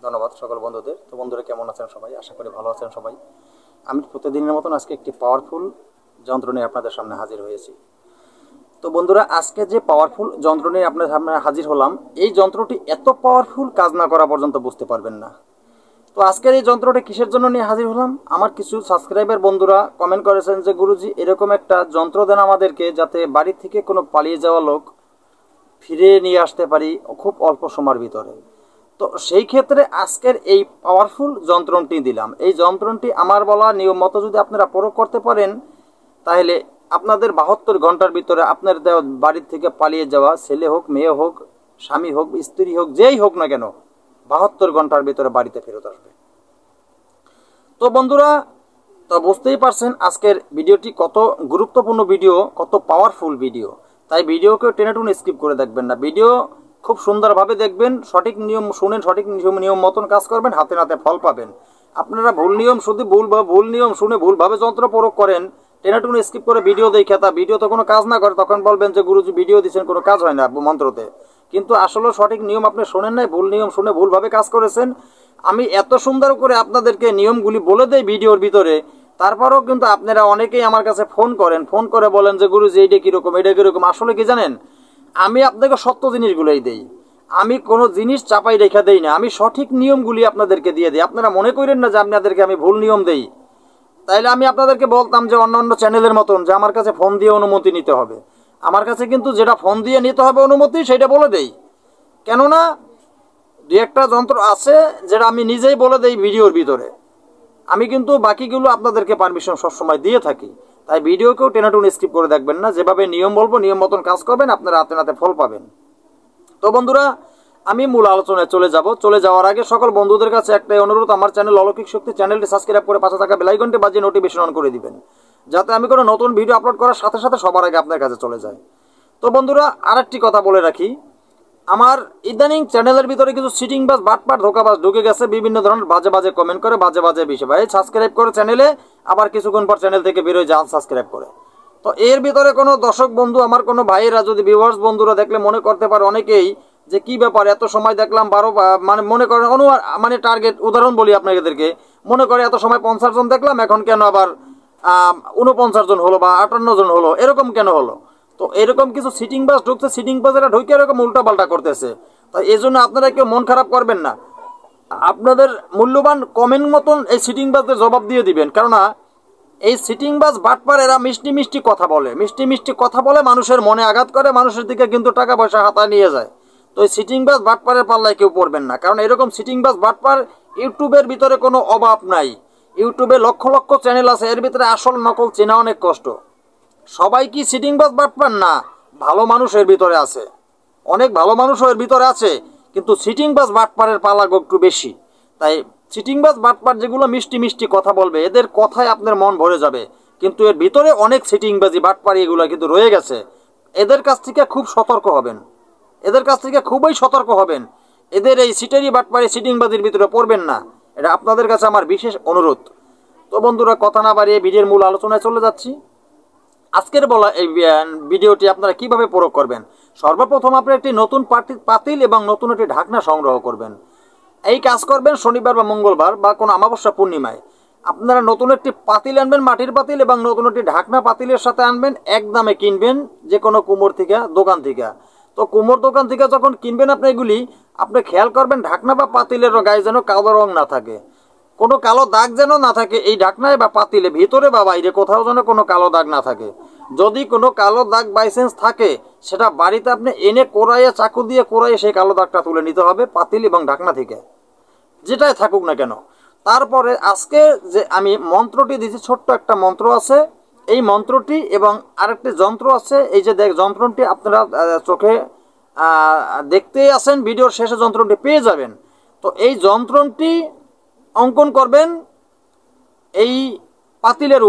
ধন্যবাদ সকল বন্ধুদের। তো বন্ধুরা কেমন আছেন সবাই? আশা করি ভালো আছেন সবাই। আমি প্রতিদিনের মতন আজকে একটি পাওয়ারফুল যন্ত্র নিয়ে আপনাদের সামনে হাজির হয়েছি। তো বন্ধুরা, আজকে যে পাওয়ারফুল যন্ত্র নিয়ে আপনাদের সামনে হাজির হলাম, এই যন্ত্রটি এত পাওয়ারফুল কাজ না করা পর্যন্ত বুঝতে পারবেন না। তো আজকের এই যন্ত্রটি কিসের জন্য নিয়ে হাজির হলাম? আমার কিছু সাবস্ক্রাইবার বন্ধুরা কমেন্ট করেছেন যে গুরুজি এরকম একটা যন্ত্র দেন আমাদেরকে, যাতে বাড়ি থেকে কোনো পালিয়ে যাওয়া লোক ফিরে নিয়ে আসতে পারি খুব অল্প সময়ের ভিতরে। তো সেই ক্ষেত্রে আজকের এই পাওয়ারফুল যন্ত্রটি দিলাম। এই যন্ত্রটি আমার বলা নিয়ম মতো যদি আপনারা প্রয়োগ করতে পারেন, তাহলে আপনাদের 72 ঘন্টার ভিতরে আপনার বাড়ির থেকে পালিয়ে যাওয়া ছেলে হোক, মেয়ে হোক, স্বামী হোক, স্ত্রী হোক, যেই হোক না কেন, 72 ঘন্টার ভিতরে বাড়িতে ফেরত আসবে। তো বন্ধুরা, তো বুঝতেই পারছেন আজকের ভিডিওটি কত গুরুত্বপূর্ণ ভিডিও, কত পাওয়ারফুল ভিডিও। তাই ভিডিওকে টেনে টুনে স্কিপ করে দেখবেন না। ভিডিও খুব সুন্দরভাবে দেখবেন, সঠিক নিয়ম শুনেন, সঠিক নিয়ম মতন কাজ করবেন, হাতে নাতে ফল পাবেন। আপনারা ভুল নিয়ম শুধু ভুল নিয়ম শুনে ভুলভাবে যন্ত্র প্রয়োগ করেন, টেনে টুনে স্কিপ করে ভিডিও দেখে, তা ভিডিও তো কোনো কাজ না করে, তখন বলবেন যে গুরুজি ভিডিও দিচ্ছেন, কোনো কাজ হয় না মন্ত্রতে। কিন্তু আসলে সঠিক নিয়ম আপনি শোনেন নাই, ভুল নিয়ম শুনে ভুলভাবে কাজ করেছেন। আমি এত সুন্দর করে আপনাদেরকে নিয়মগুলি বলে দেই ভিডিওর ভিতরে, তারপরেও কিন্তু আপনারা অনেকেই আমার কাছে ফোন করেন, ফোন করে বলেন যে গুরুজি এইটা কীরকম, এটা কীরকম। আসলে কি জানেন, আমি আপনাকে সত্য জিনিসগুলোই দেই, আমি কোনো জিনিস চাপাই রেখা দেই না, আমি সঠিক নিয়মগুলি আপনাদেরকে দিয়ে দিই। আপনারা মনে করেন না যে আপনাদেরকে আমি ভুল নিয়ম দেই। তাইলে আমি আপনাদেরকে বলতাম যে অন্য অন্য চ্যানেলের মতন যে আমার কাছে ফোন দিয়ে অনুমতি নিতে হবে। আমার কাছে কিন্তু যেটা ফোন দিয়ে নিতে হবে অনুমতি, সেটা বলে দেই। কেননা দু একটা যন্ত্র আছে যেটা আমি নিজেই বলে দেই ভিডিওর ভিতরে, আমি কিন্তু বাকিগুলো আপনাদেরকে পারমিশন সবসময় দিয়ে থাকি। তাই ভিডিওকেও টেনে স্কিপ করে দেখবেন না, যেভাবে নিয়ম বলবো নিয়ম মতন কাজ করবেন, আপনারা হাতে নাতে ফল পাবেন। তো বন্ধুরা, আমি মূল আলোচনায় চলে যাওয়ার আগে সকল বন্ধুদের কাছে একটাই অনুরোধ, আমার চ্যানেল অলৌকিক শক্তি চ্যানেলটি সাবস্ক্রাইব করে পাশে থাকা বেল আইকনটি বাজিয়ে নোটিফিকেশন অন করে দিবেন, যাতে আমি কোনো নতুন ভিডিও আপলোড করার সাথে সাথে সবার আগে আপনার কাছে চলে যায়। তো বন্ধুরা, আরেকটি কথা বলে রাখি, আমার ইদানিং চ্যানেলের ভিতরে কিছু সিটিং বাস, বাটপাট, ধোকাবাজ ঢুকে গেছে, বিভিন্ন ধরনের বাজে বাজে কমেন্ট করে, বাজে বাজে বিষয়। ভাই সাবস্ক্রাইব করে চ্যানেলে, আবার কিছুক্ষণ পর চ্যানেল থেকে বেরোয় যান সাবস্ক্রাইব করে। তো এর ভিতরে কোনো দর্শক বন্ধু, আমার কোনো ভাইয়েরা যদি ভিউয়ার্স বন্ধুরা দেখলে মনে করতে পারে অনেকেই যে কি ব্যাপার, এত সময় দেখলাম 12 মানে মনে করেন মানে টার্গেট উদাহরণ বলি আপনাদেরকে, মনে করে এত সময় 50 জন দেখলাম, এখন কেন আবার 49 জন হলো বা 58 জন হলো, এরকম কেন হলো? তো এরকম কিছু সিটিং বাস ঢুকছে, সিটিং বাসেরা ঢুকে এরকম উল্টাপাল্টা করতেছে। তাই এই জন্য আপনারা কেউ মন খারাপ করবেন না, আপনাদের মূল্যবান কমেন্ট মতন এই সিটিং বাসদের জবাব দিয়ে দিবেন। কেননা এই সিটিং বাস বাটপার এরা মিষ্টি মিষ্টি কথা বলে, মিষ্টি মিষ্টি কথা বলে, মানুষের মনে আঘাত করে, মানুষের দিকে কিন্তু টাকা পয়সা হাতায় নিয়ে যায়। তো এই সিটিং বাস বাটপারের পাল্লায় কেউ পড়বেন না, কারণ এরকম সিটিং বাস বাটপার ইউটিউবের ভিতরে কোনো অভাব নাই। ইউটিউবে লক্ষ লক্ষ চ্যানেল আছে, এর ভিতরে আসল নকল চেনা অনেক কষ্ট। সবাই কি সিটিং বাস বাটপার না? ভালো মানুষ এর ভিতরে আছে, অনেক ভালো মানুষও এর ভিতরে আছে, কিন্তু সিটিং বাস বাটপারের পালা একটু বেশি। তাই সিটিং বাস বাটপার যেগুলো মিষ্টি মিষ্টি কথা বলবে, এদের কথায় আপনার মন ভরে যাবে, কিন্তু এর ভিতরে অনেক সিটিংবাজি বাটপারি এগুলো কিন্তু রয়ে গেছে। এদের কাছ থেকে খুব সতর্ক হবেন, এদের কাছ থেকে খুবই সতর্ক হবেন। এদের এই সিটারি বাটপারি সিটিংবাজির ভিতরে পড়বেন না, এটা আপনাদের কাছে আমার বিশেষ অনুরোধ। তো বন্ধুরা, কথা না বাড়িয়ে ভিডিওর মূল আলোচনায় চলে যাচ্ছি। আজকের বলা এই ভিডিওটি আপনারা কিভাবে প্রয়োগ করবেন। সর্বপ্রথম আপনি একটি নতুন পাতিল এবং নতুন একটি ঢাকনা সংগ্রহ করবেন। এই কাজ করবেন শনিবার বা মঙ্গলবার বা কোনো অমাবস্যা পূর্ণিমায়। আপনারা নতুন একটি পাতিল আনবেন, মাটির পাতিল, এবং নতুন একটি ঢাকনা পাতিলের সাথে আনবেন। একদমে কিনবেন যে কোনো কুমোর থেকে, দোকান থেকে। তো কুমোর দোকান থেকে যখন কিনবেন আপনি এগুলি, আপনি খেয়াল করবেন ঢাকনা বা পাতিলের গায়ে যেন কালো রং না থাকে, কোনো কালো দাগ যেন না থাকে এই ঢাকনায় বা পাতিলে, ভিতরে বা বাইরে কোথাও যেন কোনো কালো দাগ না থাকে। যদি কোনো কালো দাগ বাইসেন্স থাকে, সেটা বাড়িতে আপনি এনে কোরাইয়ে, চাকু দিয়ে কোরাইয়ে সেই কালো দাগটা তুলে নিতে হবে পাতিল এবং ঢাকনা থেকে, যেটাই থাকুক না কেন। তারপরে আজকে যে আমি মন্ত্রটি দিচ্ছি, ছোট্ট একটা মন্ত্র আছে, এই মন্ত্রটি এবং আরেকটি যন্ত্র আছে। এই যে যন্ত্রটি আপনারা চোখে দেখতেই আছেন, ভিডিওর শেষে যন্ত্রটি পেয়ে যাবেন। তো এই যন্ত্রটি অঙ্কন করবেন এই পাতিলের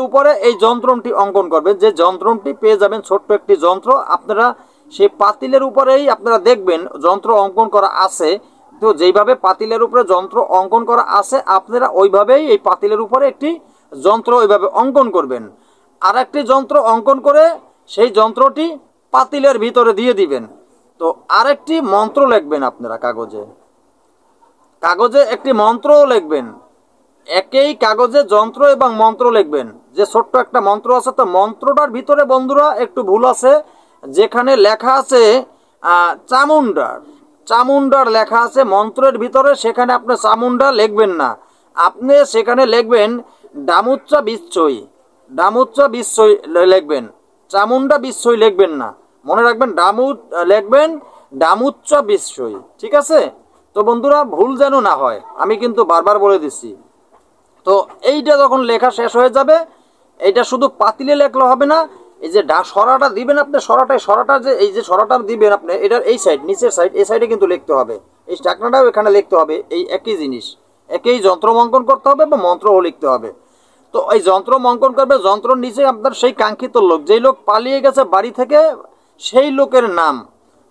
উপরে এই যন্ত্রটি অঙ্কন করবেন। যে যন্ত্রটি পেয়ে যাবেন, ছোট্ট একটি যন্ত্র, আপনারা সেই পাতিলের উপরেই আপনারা দেখবেন যন্ত্র অঙ্কন করা আছে। তো যেইভাবে পাতিলের উপরে যন্ত্র অঙ্কন করা আছে, আপনারা ওইভাবেই এই পাতিলের উপরে একটি যন্ত্র ওইভাবে অঙ্কন করবেন। আর একটি যন্ত্র অঙ্কন করে সেই যন্ত্রটি পাতিলের ভিতরে দিয়ে দিবেন। তো আরেকটি মন্ত্র লিখবেন আপনারা কাগজে, কাগজে একটি মন্ত্রও লিখবেন, একই কাগজে যন্ত্র এবং মন্ত্র লিখবেন। যে ছোট্ট একটা মন্ত্র আছে, তো মন্ত্রটার ভিতরে বন্ধুরা একটু ভুল আছে, যেখানে লেখা আছে চামুন্ডার লেখা আছে মন্ত্রের ভিতরে, সেখানে আপনি চামুন্ডা লিখবেন না, আপনি সেখানে লিখবেন ডামুচ্চা বিশ্বই লিখবেন, চামুন্ডা বিশ্বই লিখবেন না। মনে রাখবেন লিখবেন ডামুচ্চা বিশ্বই, ঠিক আছে? তো বন্ধুরা ভুল যেন না হয়, আমি কিন্তু বারবার বলে দিচ্ছি। তো এইটা যখন লেখা শেষ হয়ে যাবে, এইটা শুধু পাতিলে লেখলে হবে না, এই যে সরাটা দিবেন আপনি, সরাটা যে এই যে সরাটা দিবেন আপনি, এটার এই সাইড, নিচের সাইড, এই সাইডে কিন্তু লিখতে হবে, এই ঢাকনাটাও এখানে লিখতে হবে, এই একই জিনিস, একই যন্ত্র অঙ্কন করতে হবে বা মন্ত্রও লিখতে হবে। তো এই যন্ত্র অঙ্কন করবে, যন্ত্রর নিচে আপনার সেই কাঙ্ক্ষিত লোক, যেই লোক পালিয়ে গেছে বাড়ি থেকে, সেই লোকের নাম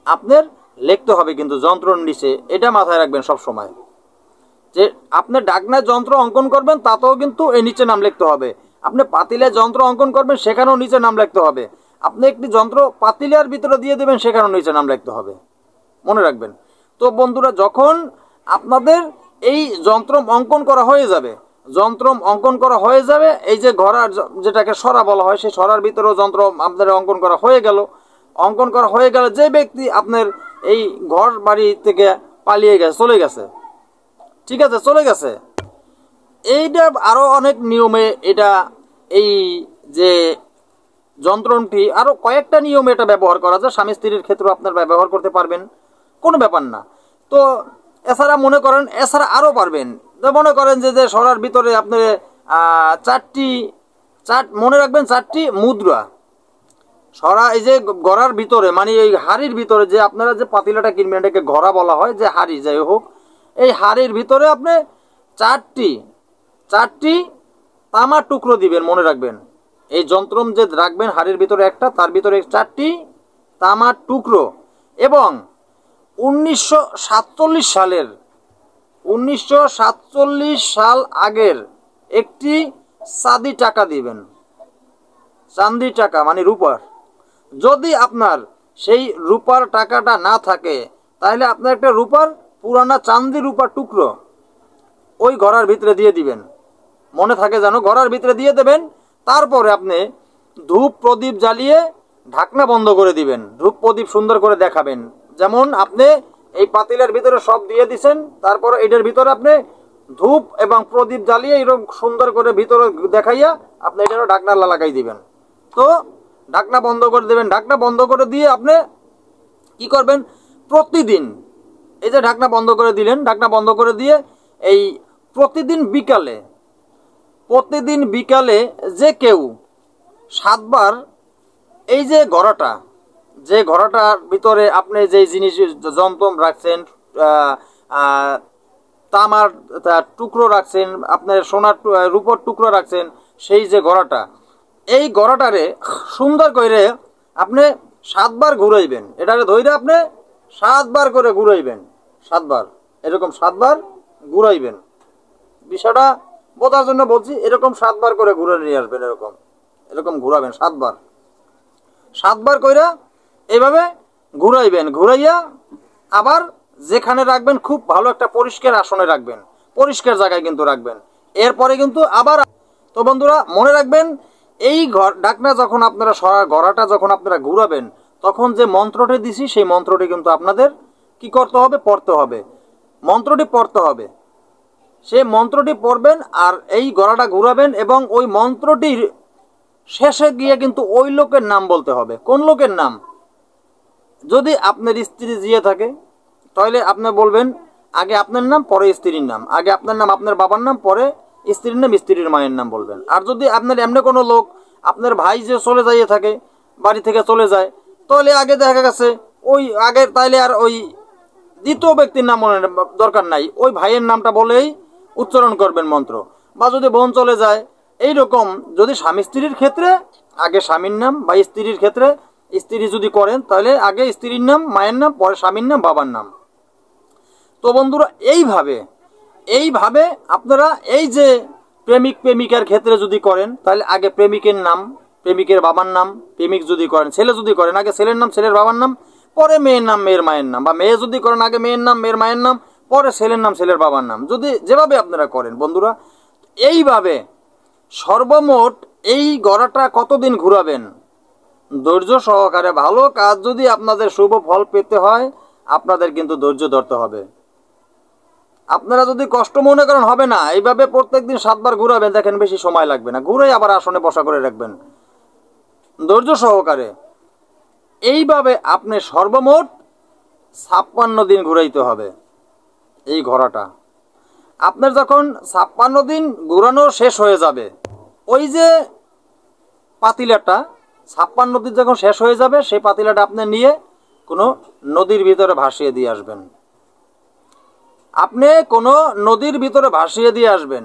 আপনার লিখতে হবে কিন্তু যন্ত্রর নিচে, এটা মাথায় রাখবেন সব সময়। যে আপনি ডাকনায় যন্ত্র অঙ্কন করবেন, তাতেও কিন্তু এই নিচে নাম লিখতে হবে। আপনি পাতিলে যন্ত্র অঙ্কন করবেন, সেখানেও নিচে নাম লিখতে হবে। আপনি একটি যন্ত্র পাতিলের ভিতরে দিয়ে দেবেন, সেখানেও নিচে নাম লিখতে হবে, মনে রাখবেন। তো বন্ধুরা যখন আপনাদের এই যন্ত্র অঙ্কন করা হয়ে যাবে, এই যে ঘোড়ার যেটাকে সরা বলা হয়, সেই সরার ভিতরেও যন্ত্র আপনাদের অঙ্কন করা হয়ে গেল, যে ব্যক্তি আপনার এই ঘর বাড়ি থেকে পালিয়ে গেছে, চলে গেছে, ঠিক আছে, চলে গেছে, এইটা আরো অনেক নিয়মে, এটা এই যে যন্ত্রটি আরো কয়েকটা নিয়মে এটা ব্যবহার করা যায়। স্বামী স্ত্রীর ক্ষেত্রে আপনার ব্যবহার করতে পারবেন, কোনো ব্যাপার না। তো এছাড়া আরো পারবেন। মনে করেন যে সরার ভিতরে আপনি মনে রাখবেন 4টি মুদ্রা সরা, এই যে গড়ার ভিতরে, মানে এই হাড়ির ভিতরে, যে আপনারা যে পাতিলাটা কিনবেন এটাকে ঘড়া বলা হয়, যে হাড়ি যাই হোক, এই হাড়ির ভিতরে আপনি 4টি তামার টুকরো দিবেন, মনে রাখবেন। এই যন্ত্র যে রাখবেন হাড়ির ভিতরে একটা, তার ভিতরে 4টি তামার টুকরো, এবং 1947 সাল আগের একটি চাঁদি টাকা দিবেন, চাঁদি টাকা মানে রূপার। যদি আপনার সেই রূপার টাকাটা না থাকে, তাহলে আপনার একটা পুরানা চাঁদি রূপার টুকরো ওই ঘড়ার ভিতরে দিয়ে দিবেন, মনে থাকে যেন, ঘড়ার ভিতরে দিয়ে দেবেন। তারপরে আপনি ধূপ প্রদীপ জ্বালিয়ে ঢাকনা বন্ধ করে দিবেন, ধূপ প্রদীপ সুন্দর করে দেখাবেন। যেমন আপনি এই পাতিলের ভিতরে সব দিয়ে দিছেন, তারপরে এটার ভিতরে আপনি ধূপ এবং প্রদীপ জ্বালিয়ে এরকম সুন্দর করে ভিতরে দেখাইয়া আপনি এটারও ঢাকনা লাগাই দিবেন। তো ঢাকনা বন্ধ করে দেবেন, ঢাকনা বন্ধ করে দিয়ে আপনি কি করবেন, প্রতিদিন এই যে ঢাকনা বন্ধ করে দিলেন, ঢাকনা বন্ধ করে দিয়ে এই প্রতিদিন বিকালে যে কেউ 7 বার এই যে ঘড়াটার ভিতরে আপনি যে জিনিস যন্ত্র রাখছেন, তামার টুকরো রাখছেন, আপনার সোনার রূপোর টুকরো রাখছেন, সেই যে এই গড়াটারে সুন্দর করে আপনি 7 বার ঘুরাইবেন। এটারে ধরে আপনি 7 বার করে ঘুরাইবেন, 7 বার, এরকম 7 বার ঘুরাইবেন। বিষয়টা বোঝার জন্য বলছি, এরকম 7 বার করে ঘুরে নিয়ে আসবেন, এরকম ঘুরাবেন 7 বার কইরা এইভাবে ঘুরাইবেন। ঘুরাইয়া আবার যেখানে রাখবেন, খুব ভালো একটা পরিষ্কার আসনে রাখবেন, পরিষ্কার জায়গায় কিন্তু রাখবেন। এরপরে কিন্তু আবার, তো বন্ধুরা মনে রাখবেন, এই ঢাকনা যখন আপনারা গড়াটা যখন আপনারা ঘুরাবেন, তখন যে মন্ত্রটি দিছি সেই মন্ত্রটি কিন্তু আপনাদের কি করতে হবে, পড়তে হবে, মন্ত্রটি পড়তে হবে। সেই মন্ত্রটি পড়বেন আর এই গড়াটা ঘুরাবেন, এবং ওই মন্ত্রটির শেষে গিয়ে কিন্তু ওই লোকের নাম বলতে হবে। কোন লোকের নাম? যদি আপনার স্ত্রী জিয়ে থাকে, তাহলে আপনি বলবেন আগে আপনার নাম, পরে স্ত্রীর নাম, আগে আপনার নাম, আপনার বাবার নাম, পরে স্ত্রীর নাম, স্ত্রীর মায়ের নাম বলবেন। আর যদি আপনার এমনি কোনো লোক, আপনার ভাই যে চলে যাইয়ে থাকে, বাড়ি থেকে চলে যায়, তাহলে আগে দেখা গেছে ওই আগের, তাইলে আর ওই দ্বিতীয় ব্যক্তির নাম মনে দরকার নাই, ওই ভাইয়ের নামটা বলেই উচ্চারণ করবেন মন্ত্র। বা যদি বোন চলে যায়, এইরকম যদি স্বামী স্ত্রীর ক্ষেত্রে আগে স্বামীর নাম, বা স্ত্রীর ক্ষেত্রে স্ত্রী যদি করেন, তাহলে আগে স্ত্রীর নাম, মায়ের নাম, পরে স্বামীর নাম, বাবার নাম। তো বন্ধুরা এইভাবে আপনারা এই যে প্রেমিক প্রেমিকার ক্ষেত্রে যদি করেন, তাহলে আগে প্রেমিকের নাম, প্রেমিকের বাবার নাম, প্রেমিক যদি করেন, ছেলে যদি করেন, আগে ছেলের নাম, ছেলের বাবার নাম, পরে মেয়ের নাম, মেয়ের মায়ের নাম, বা মেয়ে যদি করেন, আগে মেয়ের নাম, মেয়ের মায়ের নাম, পরে ছেলের নাম ছেলের বাবার নাম, যদি যেভাবে আপনারা করেন বন্ধুরা, এইভাবে সর্বমোট এই গড়াটা কতদিন ঘুরাবেন ধৈর্য সহকারে। ভালো কাজ যদি আপনাদের শুভ ফল পেতে হয় আপনাদের কিন্তু ধৈর্য ধরতে হবে। আপনারা যদি কষ্ট মনে করেন হবে না, এইভাবে প্রত্যেকদিন 7 বার ঘুরাবেন, দেখেন বেশি সময় লাগবে না, ঘুরে আবার আসনে বসা করে রাখবেন ধৈর্য সহকারে। এইভাবে আপনি সর্বমোট 56 দিন ঘুরাইতে হবে এই ঘোড়াটা। আপনার যখন 56 দিন ঘুরানো শেষ হয়ে যাবে, ওই যে পাতিলাটা 56 দিন যখন শেষ হয়ে যাবে, সেই পাতিলাটা আপনি নিয়ে কোনো নদীর ভিতরে ভাসিয়ে দিয়ে আসবেন। আপনি কোনো নদীর ভিতরে ভাসিয়ে দিয়ে আসবেন।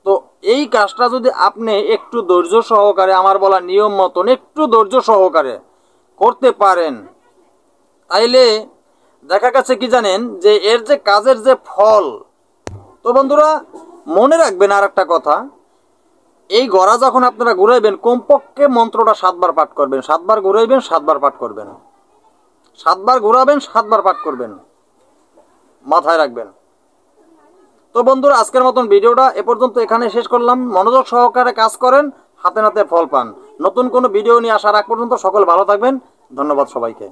তো এই কাজটা যদি আপনি একটু ধৈর্য সহকারে, আমার বলা নিয়ম মতন একটু ধৈর্য সহকারে করতে পারেন, তাইলে দেখা গেছে কি জানেন, যে এর যে কাজের যে ফল। তো বন্ধুরা মনে রাখবেন আর একটা কথা, এই গড়া যখন আপনারা ঘুরাইবেন কমপক্ষে মন্ত্রটা 7 বার পাঠ করবেন। 7 বার ঘুরাইবেন, 7 বার পাঠ করবেন, 7 বার ঘুরাবেন, 7 বার পাঠ করবেন, মাথায় রাখবেন। তো বন্ধুরা আজকের মতন ভিডিওটা এ পর্যন্ত এখানে শেষ করলাম। মনোযোগ সহকারে কাজ করেন, হাতে নাতে ফল পান। নতুন কোনো ভিডিও নিয়ে আসার আগ পর্যন্ত সকল ভালো থাকবেন। ধন্যবাদ সবাইকে।